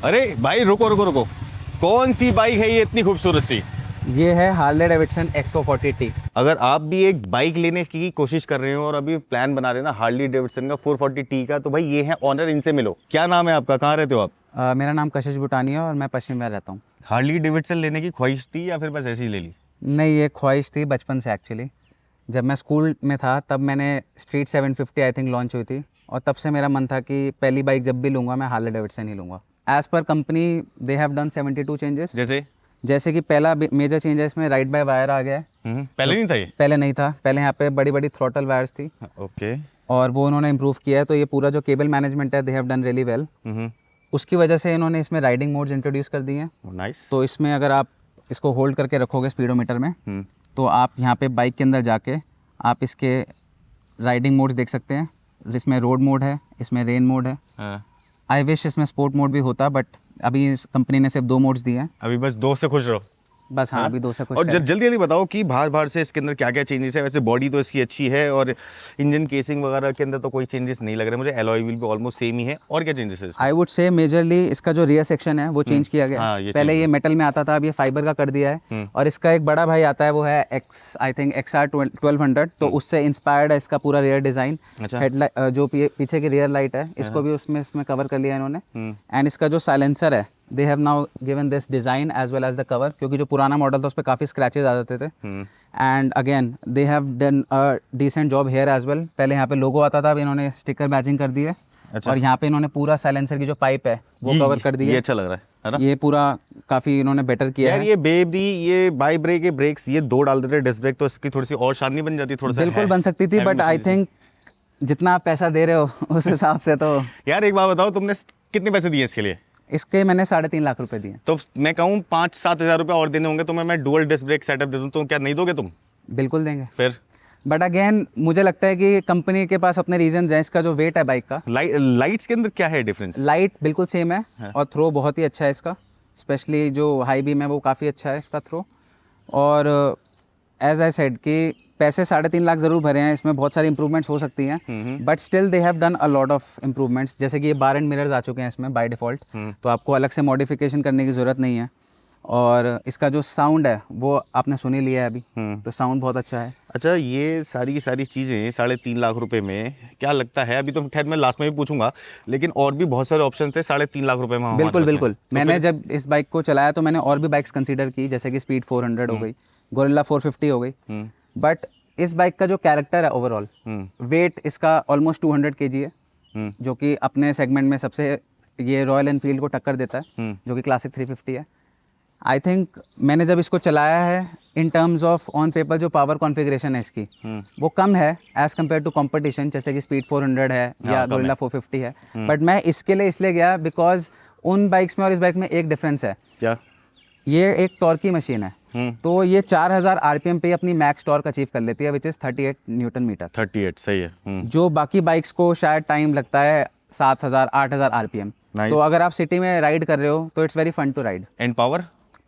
अरे भाई रुको रुको रुको, कौन सी बाइक है ये इतनी खूबसूरत सी? ये है हार्ले डेविडसन X440T। अगर आप भी एक बाइक लेने की कोशिश कर रहे हो और अभी प्लान बना रहे हो ना हार्ली डेविडसन का 440T का, तो भाई ये है ऑनर, इनसे मिलो। क्या नाम है आपका, कहाँ रहते हो आप? मेरा नाम कशिश बुटानी है और मैं पश्चिम में रहता हूँ। हार्ली डेविडसन लेने की ख्वाहिश थी या फिर बस ऐसी ही ले ली? नहीं, ये ख्वाहिश थी बचपन से एक्चुअली। जब मैं स्कूल में था तब मैंने स्ट्रीट 750 आई थिंक लॉन्च हुई थी, और तब से मेरा मन था कि पहली बाइक जब भी लूँगा मैं हार्ले डेविडसन ही लूँगा। As per company they have done 72 changes. जैसे कि पहला मेजर चेंज है इसमें राइट बाय वायर आ गया है। पहले नहीं था ये? पहले नहीं था, पहले यहाँ पे बड़ी बड़ी थ्रॉटल वायर्स थी। ओके। और वो उन्होंने इम्प्रूव किया है, तो ये पूरा जो केबल मैनेजमेंट है they have done really well. उसकी वजह से इन्होंने इसमें राइडिंग मोड्स इंट्रोड्यूस कर दिए हैं। नाइस। तो इसमें अगर आप इसको होल्ड करके रखोगे स्पीडोमीटर में, तो आप यहाँ पे बाइक के अंदर जाके आप इसके राइडिंग मोड्स देख सकते हैं। इसमें रोड मोड है, इसमें रेन मोड है। आई विश इसमें स्पोर्ट मोड भी होता, बट अभी इस कंपनी ने सिर्फ 2 मोड्स दिए हैं। अभी बस 2 से खुश रहो बस। हाँ, अभी 2 से खुश और है। जल्दी जल्दी बताओ कि बाहर से इसके अंदर क्या क्या चेंजेस है। वैसे बॉडी तो इसकी अच्छी है और इंजन केसिंग वगैरह के अंदर तो कोई चेंजेस नहीं लग रहे मुझे। एलॉय व्हील भी ऑलमोस्ट सेम ही है। और क्या चेंजेस है इसमें? आई वुड से मेजरली इसका जो रियर सेक्शन है वो चेंज किया गया। हाँ, पहले ये मेटल में आता था, अब ये फाइबर का कर दिया है। और इसका एक बड़ा भाई आता है, वो है आई थिंक XR 1200, तो उससे इंस्पायर्ड है इसका पूरा रियर डिज़ाइन। हेडलाइट जो पीछे की रियर लाइट है, इसको भी इसमें कवर कर लिया इन्होंने। एंड इसका जो साइलेंसर है, they have now given this design as well as the cover, क्योंकि जो पुराना मॉडल था उस पर काफ़ी स्क्रैचेज आ जाते थे। And again they have done a decent job here as well. पहले यहाँ पे लोगो आता था, अब इन्होंने स्टिकर बैजिंग कर दी है। और यहाँ पे इन्होंने पूरा साइलेंसर की जो पाइप है वो कवर कर दी है। ये अच्छा लग रहा है ना? ये पूरा काफ़ी इन्होंने बेटर किया है। ये बेबी ये बाई ब्रेक, ये ब्रेक्स ये 2 डाल देते डिस्क ब्रेक, तो इसकी थोड़ी सी और शान नहीं बन जाती? थोड़ा सा बिल्कुल बन सकती थी, बट आई थिंक जितना आप पैसा दे रहे हो उस हिसाब से तो। यार एक बात बताओ, तुमने कितने पैसे दिए इसके लिए? इसके मैंने 3.5 लाख रुपए दिए। तो मैं कहूँ 5-7 हज़ार रुपये और देने होंगे तो मैं डुअल डिस्क ब्रेक सेटअप दे दूँ, तो क्या नहीं दोगे तुम? बिल्कुल देंगे। फिर बट अगेन मुझे लगता है कि कंपनी के पास अपने रीजंस हैं। इसका जो वेट है बाइक का, लाइट्स के अंदर क्या है डिफरेंस? लाइट बिल्कुल सेम है। और थ्रो बहुत ही अच्छा है इसका, स्पेशली जो हाई बीम है वो काफ़ी अच्छा है इसका थ्रो। और एज आई सेड कि पैसे 3.5 लाख ज़रूर भरे हैं, इसमें बहुत सारी इंप्रूवमेंट्स हो सकती हैं, but still they have done a lot of improvements. जैसे कि ये बार एंड मिरर्स आ चुके हैं इसमें बाय डिफ़ॉल्ट, तो आपको अलग से मॉडिफिकेशन करने की ज़रूरत नहीं है। और इसका जो साउंड है वो आपने सुन ही लिया है अभी, तो साउंड बहुत अच्छा है। अच्छा, ये सारी की सारी चीज़ें 3.5 लाख रुपए में क्या लगता है? अभी तो खैर मैं लास्ट में भी पूछूंगा, लेकिन और भी बहुत सारे ऑप्शन थे 3.5 लाख रुपए में। बिल्कुल बिल्कुल। तो मैंने जब इस बाइक को चलाया तो मैंने और भी बाइक्स कंसीडर की, जैसे कि स्पीड 400 हो गई, गोरिल्ला 450 हो गई। बट इस बाइक का जो कैरेक्टर है ओवरऑल, वेट इसका ऑलमोस्ट 200 kg है, जो कि अपने सेगमेंट में सबसे ये रॉयल एनफील्ड को टक्कर देता है, जो कि क्लासिक 350 है। आई थिंक मैंने जब इसको चलाया है, in terms of on paper जो पावर कॉन्फ़िगरेशन है इसकी वो कम है एज़ कम्पेयर टू कंपटीशन, जैसे कि स्पीड 400 है या गोरिल्ला 450 है। बट मैं इसके लिए इसलिए गया बिकॉज उन बाइक्स में और इस बाइक में एक डिफरेंस है। क्या? ये एक टॉर्क की मशीन है, तो ये 4000 RPM पे अपनी मैक्स टॉर्क अचीव कर लेती है, विच इज़ 38 न्यूटन मीटर। 38 सही है। जो बाकी बाइक्स को शायद टाइम लगता है 7000-8000 RPM। तो अगर आप सिटी में राइड कर रहे हो तो it's very fun to ride. And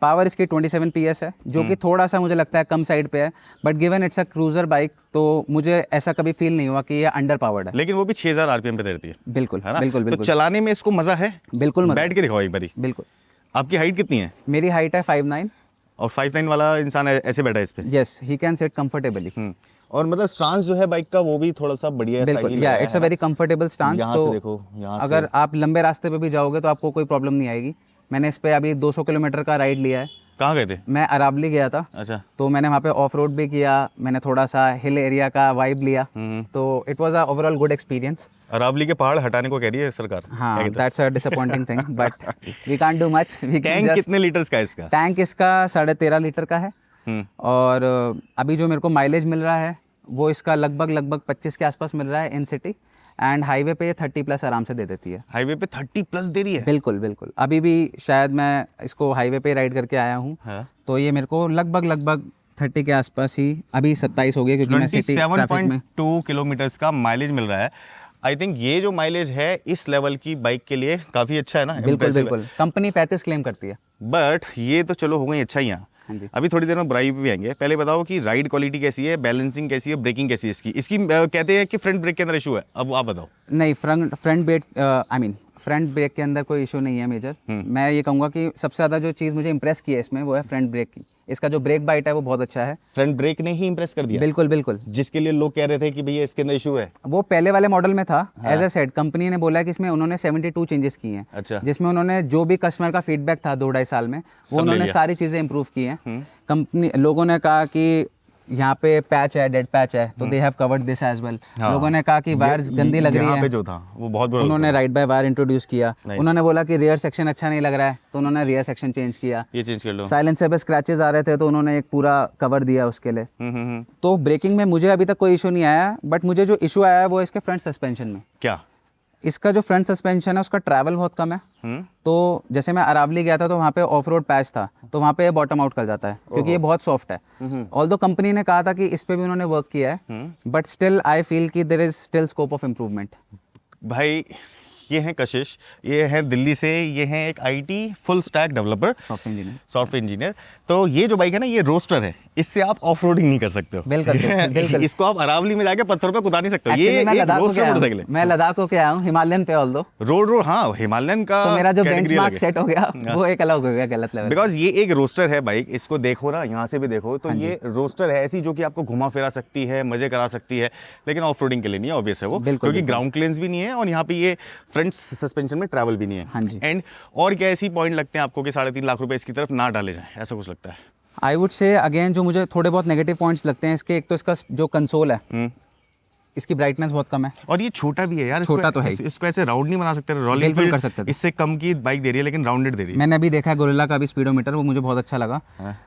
power इसकी 27 PS है, जो कि थोड़ा सा मुझे लगता है कम साइड पे है, but given it's a cruiser bike तो मुझे ऐसा कभी फील नहीं हुआ कि ये अंडर पावर्ड है। लेकिन वो भी 6000 RPM पे देती है। बिल्कुल है ना? बिल्कुल तो बिल्कुल। चलाने में इसको मजा है? बिल्कुल मजा। बैठ के दिखाओ एक बारी। बिल्कुल। आपकी हाइट कितनी है? मेरी हाइट है 5'9", और 5'9" वाला इंसान ऐसे बैठा है इस पे? Yes, he can sit comfortably. और मतलब स्टांस जो है बाइक का वो भी थोड़ा सा बढ़िया है। बिल्कुल, या it's a very comfortable stance. यहाँ से देखो, यहाँ से अगर आप लंबे रास्ते पे भी जाओगे तो आपको कोई प्रॉब्लम नहीं आएगी। मैंने इस पे अभी 200 किलोमीटर का राइड लिया है। कहाँ गए थे? मैं अरावली गया था। अच्छा। तो मैंने वहाँ पे ऑफ रोड भी किया, मैंने थोड़ा सा हिल एरिया का वाइब लिया, तो it was a overall good experience. Aravali के पहाड़ हटाने को कह रही है सरकार। हाँ, that's a disappointing thing, but we can't do much. Tank कितने लीटर्स का है इसका? टैंक इसका 13.5 लीटर का है। और अभी जो मेरे को माइलेज मिल रहा है वो इसका लगभग 25 के आसपास मिल रहा है इन सिटी, एंड हाईवे पे 30+ आराम से दे देती है। हाईवे पे 30+ दे रही है? बिल्कुल बिल्कुल। अभी भी शायद मैं इसको हाईवे पे राइड करके आया हूँ। हाँ? तो ये मेरे को लगभग 30 के आसपास ही, अभी 27 हो गया क्योंकि मैं सिटी ट्रैफिक में। 27.2 किलोमीटर्स का माइलेज मिल रहा है। आई थिंक ये जो माइलेज है इस लेवल की बाइक के लिए काफ़ी अच्छा है ना? बिल्कुल बिल्कुल। कंपनी 35 क्लेम करती है। बट ये तो चलो हो गई अच्छाइयाँ। हाँ जी। अभी थोड़ी देर में बुराई भी आएंगे। पहले बताओ कि राइड क्वालिटी कैसी है, बैलेंसिंग कैसी है, ब्रेकिंग कैसी है इसकी? कहते हैं कि फ्रंट ब्रेक के अंदर इशू है, अब आप बताओ। नहीं, front brake I mean front brake के अंदर कोई इशू नहीं है मेजर। मैं ये कहूँगा कि सबसे ज़्यादा जो चीज़ मुझे इंप्रेस की है इसमें वो है फ्रंट ब्रेक की। इसका जो ब्रेक बाइट है वो बहुत अच्छा है। फ्रंट ब्रेक ने ही इंप्रेस कर दिया? बिल्कुल बिल्कुल। जिसके लिए लोग कह रहे थे कि भैया इसके अंदर इशू है, वो पहले वाले मॉडल में था। एज ए सेड कंपनी ने बोला है कि इसमें उन्होंने 72 चेंजेस किए हैं। अच्छा। जिसमें उन्होंने जो भी कस्टमर का फीडबैक था 2-2.5 साल में वो उन्होंने सारी चीज़ें इंप्रूव की हैं। कंपनी लोगों ने कहा कि यहाँ पे पैच है, डेड पैच है, तो they have covered this as well. लोगों ने कहा कि वायर्स गंदी लग रही यहाँ है, पे जो था वो बहुत बुरा उन्होंने राइट बाय वायर इंट्रोड्यूस किया। उन्होंने बोला कि रियर सेक्शन अच्छा नहीं लग रहा है, तो उन्होंने रियर सेक्शन चेंज किया। ये चेंज कर लो। साइलेंसर पे स्क्रैचेस आ रहे थे तो उन्होंने एक पूरा कवर दिया उसके लिए। तो ब्रेकिंग में मुझे अभी तक कोई इशू नहीं आया, बट मुझे जो इशू आया है वो इसके फ्रंट सस्पेंशन में। क्या? इसका जो फ्रंट सस्पेंशन है उसका ट्रैवल बहुत कम है। तो जैसे मैं अरावली गया था तो वहाँ पे ऑफ रोड पैच था, तो वहाँ पे बॉटम आउट कर जाता है क्योंकि ये बहुत सॉफ्ट है। ऑल्दो कंपनी ने कहा था कि इस पे भी उन्होंने वर्क किया है, बट स्टिल आई फील कि there is still scope of improvement. भाई ये हैं कशिश, ये हैं दिल्ली से, ये हैं एक IT full stack developer, software engineer. तो ये जो बाइक है ना, ये रोस्टर है, इससे आप ऑफ रोडिंग नहीं कर सकते हो। बिल्कुल बिल्कुल। इसको आप अरावली में जाके पत्थरों पे कुदा नहीं सकते हो। ये मैं एक लद्दाख रोस्टर मोटरसाइकिल है। मैं लद्दाख होके आया हूँ, हिमालयन पे ऑल्दो रोड हाँ, हिमालयन का तो मेरा जो category बेंचमार्क अलग है। सेट हो गया वो एक अलग हो गया, गलत लेवल। बिकॉज ये एक रोस्टर है बाइक, इसको देखो ना, यहाँ से भी देखो तो ये रोस्टर है ऐसी जो कि आपको घुमा फिरा सकती है, मजे करा सकती है, लेकिन ऑफ रोडिंग के लिए नहीं है, ऑब्वियस है वो, क्योंकि ग्राउंड क्लियरेंस भी नहीं है और यहाँ पे ये फ्रंट सस्पेंशन में ट्रैवल भी नहीं है। हाँ जी। एंड और क्या ऐसी पॉइंट लगते हैं आपको कि 3.5 लाख रुपए इसकी तरफ ना डाले जाए, ऐसा कुछ लगता है? आई वुड से अगेन जो मुझे थोड़े बहुत नेगेटिव पॉइंट्स लगते हैं इसके, एक तो इसका जो कंसोल है इसकी ब्राइटनेस बहुत कम है और ये छोटा भी है यार। छोटा तो है। इसको ऐसे राउंड नहीं बना सकते। रॉयल बिल्कुल एनफील्ड कर सकते थे। इससे कम की बाइक दे रही है लेकिन राउंडेड दे रही है। मैंने अभी देखा है गोरिल्ला का भी स्पीडोमीटर, वो मुझे बहुत अच्छा लगा।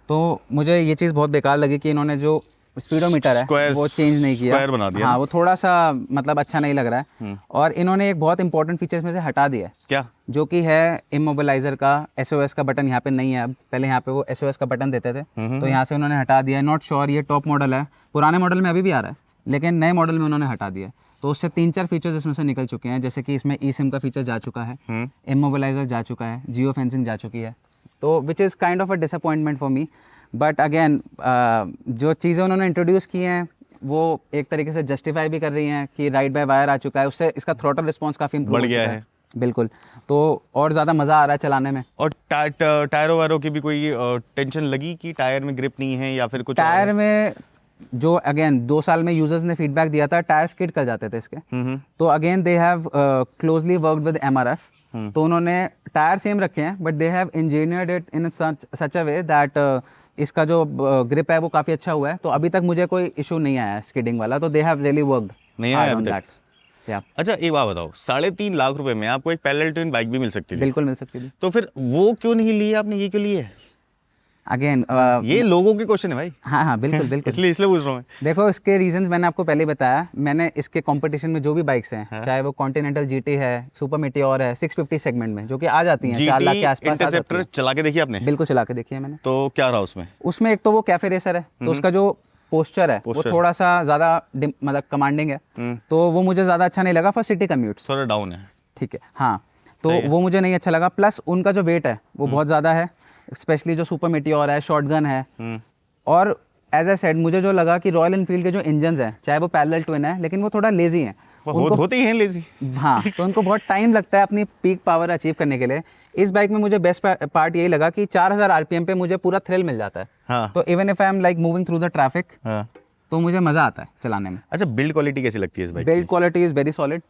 तो मुझे ये चीज़ बहुत बेकार लगी कि इन्होंने जो स्पीडोमीटर है वो चेंज नहीं किया, स्क्वायर बना दिया। हाँ, वो थोड़ा सा मतलब अच्छा नहीं लग रहा है। और इन्होंने एक बहुत इंपॉर्टेंट फीचर्स में से हटा दिया है, क्या? जो कि है इमोबिलाइजर का SOS का बटन यहाँ पे नहीं है अब। पहले यहाँ पे वो SOS का बटन देते थे, तो यहाँ से उन्होंने हटा दिया है। नॉट श्योर ये टॉप मॉडल है, पुराने मॉडल में अभी भी आ रहा है, लेकिन नए मॉडल में उन्होंने हटा दिया है। तो उससे 3-4 फीचर्स इसमें से निकल चुके हैं, जैसे कि इसमें eSIM का फीचर जा चुका है, इमोबिलाइजर जा चुका है, जियो फेंसिंग जा चुकी है, तो which is kind of a disappointment for me. But again जो चीज़ें उन्होंने इंट्रोड्यूस की हैं वो एक तरीके से जस्टिफाई भी कर रही हैं कि राइट बाय वायर आ चुका है, उससे इसका थ्रोटल रिस्पॉन्स काफ़ी इंप्रूव बढ़ गया है। बिल्कुल, तो और ज़्यादा मज़ा आ रहा है चलाने में। और टायरों वायरों की भी कोई टेंशन लगी कि टायर में ग्रिप नहीं है या फिर कुछ? टायर में जो अगेन 2 साल में यूजर्स ने फीडबैक दिया था, टायर स्किड कर जाते थे इसके। तो again they have closely worked with MRF, तो उन्होंने टायर सेम रखे हैं but they have engineered it in such a way that इसका जो ग्रिप है वो काफ़ी अच्छा हुआ है। तो अभी तक मुझे कोई इशू नहीं आया है स्किडिंग वाला, तो दे हैव रियली वर्कड नहीं आया अभी तक। या अच्छा एक बात बताओ, 3.5 लाख रुपए में आपको एक पैरेलल ट्विन बाइक भी मिल सकती थी। बिल्कुल मिल सकती थी। तो फिर वो क्यों नहीं ली आपने, ये क्यों ली है? अगेन ये लोगों के क्वेश्चन है भाई। हाँ बिल्कुल बिल्कुल। इसलिए पूछ रहा हूँ मैं। देखो इसके रीजंस मैंने आपको पहले ही बताया। मैंने इसके कंपटीशन में जो भी बाइक्स हैं, चाहे वो कॉन्टिनेंटल GT है, सुपर मीटियोर है, 650 सेगमेंट में जो कि आ जाती हैं 4 लाख के आसपास आ जाती इंटरसेप्टर हैं। चला के देखी आपने? बिल्कुल चला के देखी है मैंने। तो क्या रहा उसमें? उसमें एक तो वो कैफे रेसर है, तो उसका जो पोस्चर है वो थोड़ा सा ज़्यादा मतलब कमांडिंग है, तो वो मुझे ज़्यादा अच्छा नहीं लगा फॉर सिटी कम्यूट्स। थोड़ा डाउन है। ठीक है, हाँ, तो वो मुझे नहीं अच्छा लगा। प्लस उनका जो वेट है वो बहुत ज़्यादा है, स्पेशली जो सुपर मीटियोर है, शॉटगन है। और एज ए सेड मुझे जो लगा कि रॉयल एनफील्ड के जो इंजन्स हैं, चाहे वो पैरेलल ट्विन है, लेकिन वो थोड़ा लेजी हैं। होते ही हैं लेजी। हाँ, तो उनको बहुत टाइम लगता है अपनी पीक पावर अचीव करने के लिए। इस बाइक में मुझे बेस्ट पार्ट यही लगा कि 4000 RPM पे मुझे पूरा थ्रिल मिल जाता है। हाँ। तो even if I am like moving through the traffic, तो मुझे मज़ा आता है चलाने में। अच्छा, बिल्ड क्वालिटी कैसी लगती है इस बाइक की? Build quality is very solid.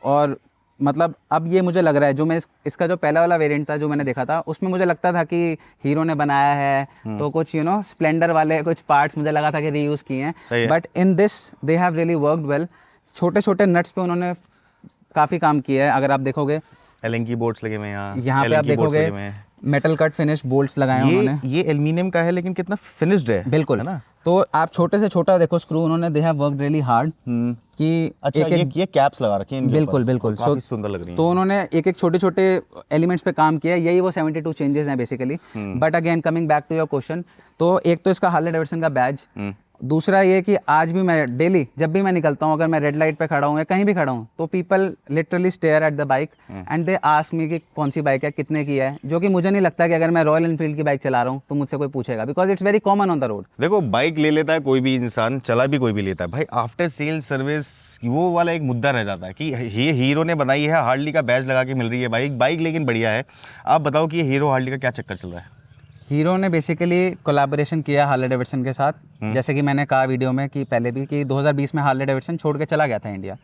और मतलब अब ये मुझे लग रहा है, जो मैं इसका जो पहला वाला वेरिएंट था जो मैंने देखा था, उसमें मुझे लगता था कि हीरो ने बनाया है, तो कुछ स्प्लेंडर वाले कुछ पार्ट्स मुझे लगा था कि रीयूज़ किए हैं। But in this they have really worked well. छोटे छोटे नट्स पे उन्होंने काफ़ी काम किया है। अगर आप देखोगे एलेंकी बोल्ट्स लगे हुए हैं यहाँ पे, आप देखोगे मेटल कट फिनिश बोल्ट्स लगाए हैं उन्होंने। ये एल्यूमिनियम का है लेकिन कितना फिनिश्ड है। बिल्कुल, है ना? तो आप छोटे से छोटा देखो स्क्रू, उन्होंने they have worked really hard कि अच्छा ये कैप्स लगा रखे हैं इनके बिल्कुल ऊपर। बिल्कुल काफी सुंदर लग रही हैं। तो उन्होंने एक एक छोटे छोटे एलिमेंट्स पे काम किया है। यही वो 72 चेंजेस हैं basically. But again coming back to your question, तो एक तो इसका हार्ले डेविडसन का बैज, दूसरा ये कि आज भी मैं डेली जब भी मैं निकलता हूँ, अगर मैं रेड लाइट पे खड़ा हूँ या कहीं भी खड़ा हूँ, तो people literally stare at the bike and they ask me कि कौन सी बाइक है, कितने की है, जो कि मुझे नहीं लगता कि अगर मैं रॉयल एनफील्ड की बाइक चला रहा हूँ तो मुझसे कोई पूछेगा, because it's very common on the road. देखो बाइक ले लेता है कोई भी इंसान, चला भी कोई भी लेता है भाई, आफ्टर सेल सर्विस वो वाला एक मुद्दा रह जाता है कि ये हीरो ने बनाई है, हार्डली का बैज लगा के मिल रही है बाइक लेकिन बढ़िया है। आप बताओ कि ये हीरो हार्डली का क्या चक्कर चल रहा है? हीरो ने बेसिकली कोलैबोरेशन किया हार्ले डेविडसन के साथ, जैसे कि मैंने कहा वीडियो में कि पहले भी कि 2020 में हार्ले डेविडसन छोड़ के चला गया था इंडिया।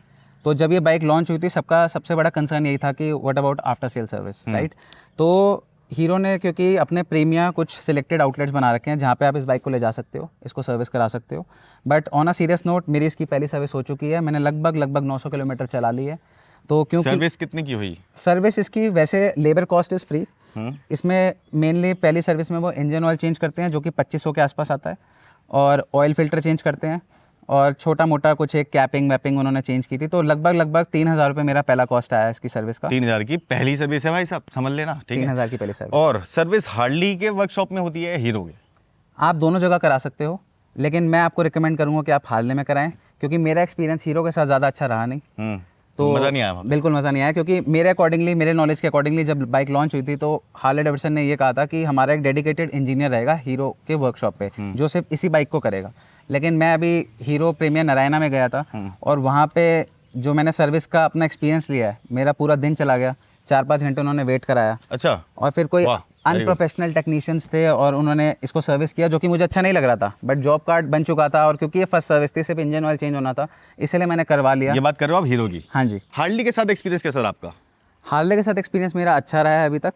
तो जब ये बाइक लॉन्च हुई थी सबका सबसे बड़ा कंसर्न यही था कि what about after sale service, right. तो हीरो ने क्योंकि अपने प्रीमिया कुछ सिलेक्टेड आउटलेट्स बना रखे हैं जहाँ पे आप इस बाइक को ले जा सकते हो, इसको सर्विस करा सकते हो। But on a serious note मेरी इसकी पहली सर्विस हो चुकी है, मैंने लगभग 900 किलोमीटर चला ली है। तो क्योंकि सर्विस कितने की हुई? सर्विस इसकी वैसे लेबर कॉस्ट इज़ फ्री। इसमें मेनली पहली सर्विस में वो इंजन ऑयल चेंज करते हैं जो कि 2500 के आसपास आता है, और ऑयल फिल्टर चेंज करते हैं, और छोटा मोटा कुछ एक कैपिंग वैपिंग उन्होंने चेंज की थी। तो लगभग 3000 रुपये मेरा पहला कॉस्ट आया इसकी सर्विस का। 3000 की पहली सर्विस है भाई साहब, समझ लेना, ठीक है। 3000 की पहली सर्विस। और सर्विस हार्डली के वर्कशॉप में होती है, हीरो के? आप दोनों जगह करा सकते हो, लेकिन मैं आपको रिकमेंड करूँगा कि आप हार्ले में कराएं, क्योंकि मेरा एक्सपीरियंस हीरो के साथ ज़्यादा अच्छा रहा नहीं। तो मज़ा नहीं आया वहाँ पे? बिल्कुल मज़ा नहीं आया, क्योंकि मेरे अकॉर्डिंगली, मेरे नॉलेज के अकॉर्डिंगली जब बाइक लॉन्च हुई थी तो हार्ले डेविडसन ने ये कहा था कि हमारा एक डेडिकेटेड इंजीनियर रहेगा हीरो के वर्कशॉप पे जो सिर्फ इसी बाइक को करेगा। लेकिन मैं अभी हीरो प्रीमियर नारायणा में गया था और वहाँ पे जो मैंने सर्विस का अपना एक्सपीरियंस लिया है, मेरा पूरा दिन चला गया, 4-5 घंटे उन्होंने वेट कराया। अच्छा। और फिर कोई वाह, अनप्रोफेशनल टेक्नीशियंस थे और उन्होंने इसको सर्विस किया, जो कि मुझे अच्छा नहीं लग रहा था, बट जॉब कार्ड बन चुका था और क्योंकि ये फर्स्ट सर्विस थी, सिर्फ इंजन ऑयल चेंज होना था, इसलिए मैंने करवा लिया। ये बात कर रहे हो आप हीरो की? हाँ जी। हार्डली के साथ एक्सपीरियंस कैसा रहा आपका? हार्ले के साथ एक्सपीरियंस मेरा अच्छा रहा है अभी तक।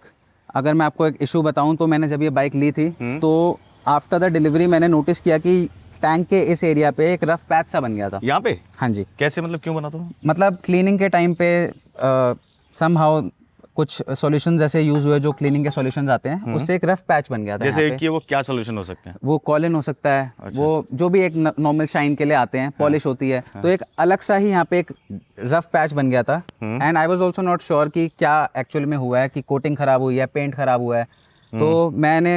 अगर मैं आपको एक इशू बताऊं तो मैंने जब ये बाइक ली थी तो आफ्टर द डिलीवरी मैंने नोटिस किया कि टैंक के इस एरिया पे एक रफ पैच सा बन गया था। यहाँ पे? हाँ जी। कैसे, मतलब क्यों बना? तो मतलब क्लीनिंग के टाइम पे समहाउ कुछ सॉल्यूशंस ऐसे यूज हुए जो क्लीनिंग के सॉल्यूशंस आते हैं, उससे एक रफ पैच बन गया था। जैसे कि वो क्या सॉल्यूशन हो सकते हैं? वो कॉलिन हो सकता है। अच्छा। वो जो भी एक नॉर्मल शाइन के लिए आते हैं, पॉलिश होती है। तो एक अलग सा ही यहाँ पे एक रफ पैच बन गया था and I was also not sure कि क्या एक्चुअल में हुआ है, कि कोटिंग खराब हुई है, पेंट खराब हुआ है। तो मैंने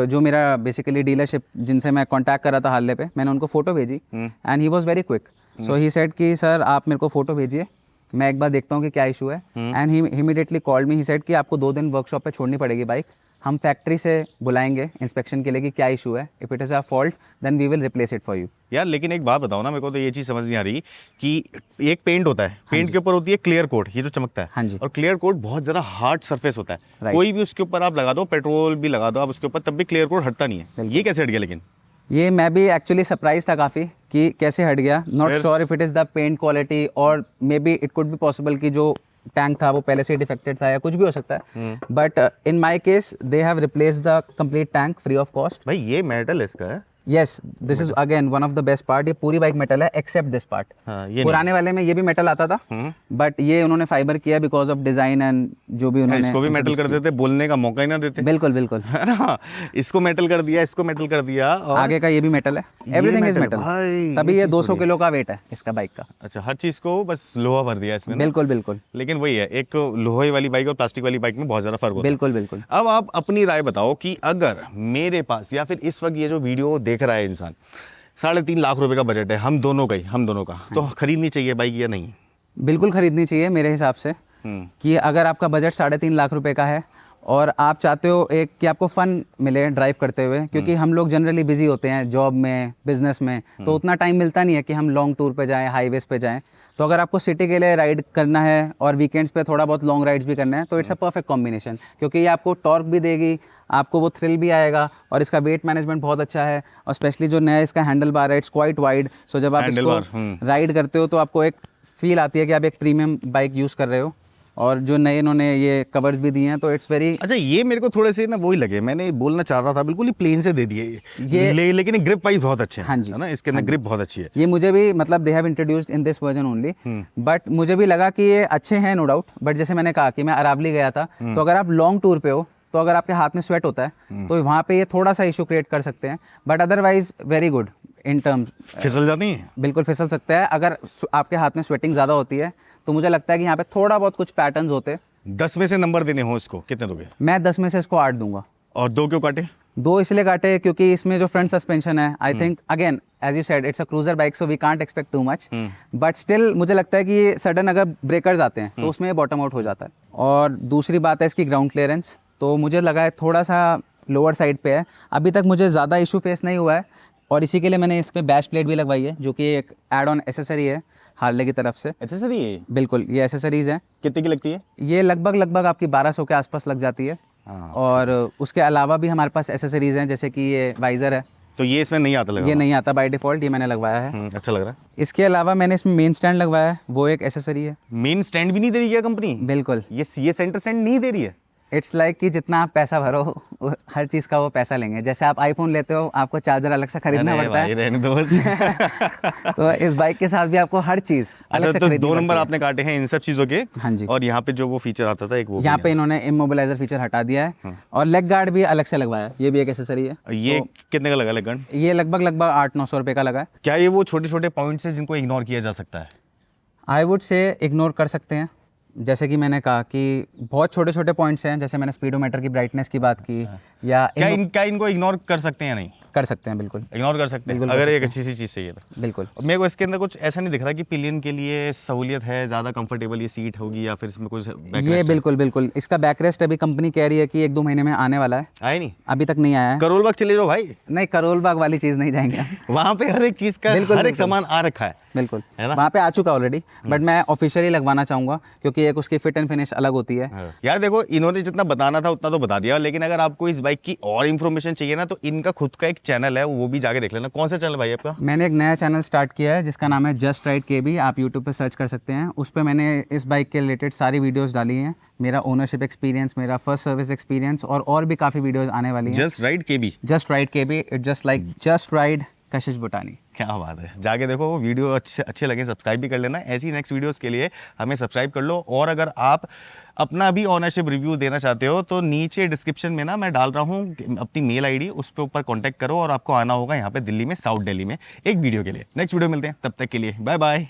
जो मेरा बेसिकली डीलरशिप जिनसे मैं कांटेक्ट कर रहा था हार्ले पे, मैंने उनको फोटो भेजी and he was very quick. So he said कि सर आप मेरे को फोटो भेजिए, मैं एक बार देखता हूँ कि क्या इशू है। And he immediately called me, he said कि आपको 2 दिन वर्कशॉप पे छोड़नी पड़ेगी बाइक, हम फैक्ट्री से बुलाएंगे इंस्पेक्शन के लिए कि क्या इशू है, if it is a fault then we will replace it for you. यार लेकिन एक बात बताओ ना, मेरे को तो ये चीज़ समझ नहीं आ रही कि एक पेंट होता है, पेंट के ऊपर होती है क्लियर कोट, ये जो चमकता है। हाँ जी। और क्लियर कोट बहुत ज़्यादा हार्ड सरफेस होता है, कोई भी उसके ऊपर आप लगा दो, पेट्रोल भी लगा दो आप उसके ऊपर, तब भी क्लियर कोट हटता नहीं है। ये कैसे हट गया? लेकिन ये मैं भी एक्चुअली सरप्राइज था काफ़ी कि कैसे हट गया। Not sure if it is the paint quality और maybe it could be possible कि जो टैंक था वो पहले से डिफेक्टेड था या कुछ भी हो सकता है। But in my case they have replaced the complete tank free of cost. भाई ये मेटल इसका है? Yes, this is again one of the best part. ये पूरी बाइक मेटल है एक्सेप्ट दिस पार्ट। पुराने वाले में ये भी मेटल आता था, बट ये उन्होंने फाइबर किया बिकॉज ऑफ डिजाइन एंड जो भी उन्होंने। इसको भी मेटल कर देते, बोलने का मौका ही ना देते। बिल्कुल बिल्कुल, है ना? इसको मेटल कर दिया, इसको मेटल कर दिया, और आगे का ये भी मेटल है, एवरीथिंग इज मेटल। तभी ये 200 किलो का वेट है इसका बाइक का। अच्छा, हर चीज को बस लोहा भर दिया इसमें। बिल्कुल बिल्कुल। लेकिन वही है, एक लोहे वाली बाइक और प्लास्टिक वाली बाइक में बहुत ज्यादा फर्क होता है। बिल्कुल बिल्कुल। अब आप अपनी राय बताओ कि अगर मेरे पास या फिर इस वक्त ये जो वीडियो देख रहा है इंसान, 3.5 लाख रुपए का बजट है, हम दोनों का, तो खरीदनी चाहिए बाइक या नहीं? बिल्कुल खरीदनी चाहिए मेरे हिसाब से। कि अगर आपका बजट 3.5 लाख रुपए का है और आप चाहते हो एक कि आपको फन मिले ड्राइव करते हुए, क्योंकि हम लोग जनरली बिजी होते हैं जॉब में, बिजनेस में, तो उतना टाइम मिलता नहीं है कि हम लॉन्ग टूर पे जाएं, हाईवेज पे जाएं। तो अगर आपको सिटी के लिए राइड करना है और वीकेंड्स पे थोड़ा बहुत लॉन्ग राइड्स भी करना है, तो इट्स अ परफेक्ट कॉम्बिनेशन, क्योंकि ये आपको टॉर्क भी देगी, आपको वो थ्रिल भी आएगा, और इसका वेट मैनेजमेंट बहुत अच्छा है। और स्पेशली जो नया इसका हैंडल बार है, इट्स क्वाइट वाइड, सो जब आप इसको राइड करते हो तो आपको एक फील आती है कि आप एक प्रीमियम बाइक यूज़ कर रहे हो। और जो नए इन्होंने ये कवर्स भी दिए हैं तो इट्स वेरी अच्छा। ये मेरे को थोड़े से ना वही लगे, मैंने बोलना चाह रहा था, बिल्कुल ही प्लेन से दे दिए ये लेकिन ग्रिप वाइज बहुत अच्छे हैं। हाँ जी, है ना, इसके अंदर ग्रिप बहुत अच्छी है। ये मुझे भी मतलब they have introduced in this version only, but मुझे भी लगा कि ये अच्छे हैं नो डाउट। बट जैसे मैंने कहा कि मैं अरावली गया था, तो अगर आप लॉन्ग टूर पे हो तो अगर आपके हाथ में स्वेट होता है तो वहाँ पे ये थोड़ा सा इशू क्रिएट कर सकते हैं, but otherwise very good in terms. फिसल जाती है? बिल्कुल फिसल सकता है। अगर आपके हाथ में स्वेटिंग ज़्यादा होती है तो मुझे लगता है कि यहाँ पे थोड़ा बहुत कुछ पैटर्न्स होते। 10 में से नंबर देने हो इसको कितने दोगे? मैं 10 में से इसको 8 दूंगा। और 2 क्यों काटे? दो इसलिए काटे क्योंकि इसमें जो फ्रंट सस्पेंशन है, I think again as you said it's a cruiser bike, so we can't expect too much, but still मुझे लगता है कि ये सडन अगर ब्रेकर्स आते हैं तो उसमें बॉटम आउट हो जाता है। और दूसरी बात है इसकी ग्राउंड क्लियरेंस, तो मुझे लगा है थोड़ा सा लोअर साइड पे है। अभी तक मुझे ज़्यादा इशू फेस नहीं हुआ है, और इसी के लिए मैंने इस पर बैश प्लेट भी लगवाई है, जो कि एक एड ऑन एसेसरी है हार्ले की तरफ से। एक्सेसरी है? बिल्कुल, ये एसेसरीज हैं। कितने की लगती है? ये लगभग आपकी 1200 के आसपास लग जाती है। और उसके अलावा भी हमारे पास एसेसरीज हैं, जैसे कि ये वाइज़र है, तो ये इसमें नहीं आता लगा? ये नहीं आता बाय डिफ़ॉल्ट, ये मैंने लगवाया है। अच्छा लग रहा है। इसके अलावा मैंने इसमें मेन स्टैंड लगवाया है, वो एक एसेसरी है। मेन स्टैंड भी नहीं दे रही है कंपनी? बिल्कुल, ये सेंटर स्टैंड नहीं दे रही है? इट्स लाइक कि जितना आप पैसा भरो हर चीज़ का वो पैसा लेंगे। जैसे आप आईफोन लेते हो, आपको चार्जर अलग से खरीदना पड़ता है, रहने दो बस। तो इस बाइक के साथ भी आपको हर चीज़ अलग से तो खरीदनी 2 नंबर पड़ती है। आपने काटे हैं इन सब चीज़ों के। हाँ जी। और यहाँ पे जो वो फीचर आता था एक वो यहाँ पे इन्होंने इमोबिलाइजर फीचर हटा दिया है, और लेग गार्ड भी अलग से लगवाया है, ये भी एक एसेसरी है। ये कितने का लगा लेगन? ये लगभग 800-900 रुपये का लगा है। क्या ये वो छोटे छोटे पॉइंट्स हैं जिनको इग्नोर किया जा सकता है? आई वुड से इग्नोर कर सकते हैं। जैसे कि मैंने कहा कि बहुत छोटे छोटे पॉइंट्स हैं, जैसे मैंने स्पीडोमीटर की ब्राइटनेस की बात की, या क्या इनको इग्नोर कर सकते हैं या नहीं? कर सकते हैं, बिल्कुल इग्नोर कर सकते हैं अगर एक अच्छी सी चीज़ चाहिए तो। बिल्कुल। मेरे को इसके अंदर कुछ ऐसा नहीं दिख रहा कि पिलियन के लिए सहूलियत है, ज़्यादा कंफर्टेबल ये सीट होगी, या फिर इसमें कुछ ये बिल्कुल इसका बैकरेस्ट अभी कंपनी कह रही है कि 1-2 महीने में आने वाला है। आए नहीं? अभी तक नहीं आया है। करोल बाग चले जाओ भाई। नहीं, करोल बाग वाली चीज़ नहीं जाएंगे। वहाँ पे हर एक चीज़ का हर एक सामान आ रखा है। बिल्कुल, है ना? वहाँ पे आ चुका ऑलरेडी, बट मैं ऑफिशियली लगवाना चाहूँगा, क्योंकि एक उसकी फिट एंड फिनिश अलग होती है। यार देखो, इन्होंने जितना बताना था उतना तो बता दिया, लेकिन अगर आपको इस बाइक की और इन्फॉर्मेशन चाहिए ना, तो इनका खुद का एक चैनल है, वो भी जाके देख लेना। कौन सा चैनल भाई आपका? मैंने एक नया चैनल स्टार्ट किया है जिसका नाम है जस्ट राइड केबी, आप यूट्यूब पे सर्च कर सकते हैं। उस पर मैंने इस बाइक के रिलेटेड सारी वीडियोस डाली हैं, मेरा ओनरशिप एक्सपीरियंस, मेरा फर्स्ट सर्विस एक्सपीरियंस, और भी काफ़ी वीडियोस आने वाली हैं। Just ride KB? Just ride KB, it just like just ride कशिश बुटानी। क्या बात है, जाके देखो वो वीडियो अच्छे लगे, सब्सक्राइब भी कर लेना। ऐसी नेक्स्ट वीडियोस के लिए हमें सब्सक्राइब कर लो। और अगर आप अपना भी ऑनरशिप रिव्यू देना चाहते हो तो नीचे डिस्क्रिप्शन में ना मैं डाल रहा हूँ अपनी मेल आईडी, उस पर ऊपर कॉन्टैक्ट करो और आपको आना होगा यहाँ पे दिल्ली में, साउथ दिल्ली में, एक वीडियो के लिए। नेक्स्ट वीडियो मिलते हैं, तब तक के लिए बाय बाय।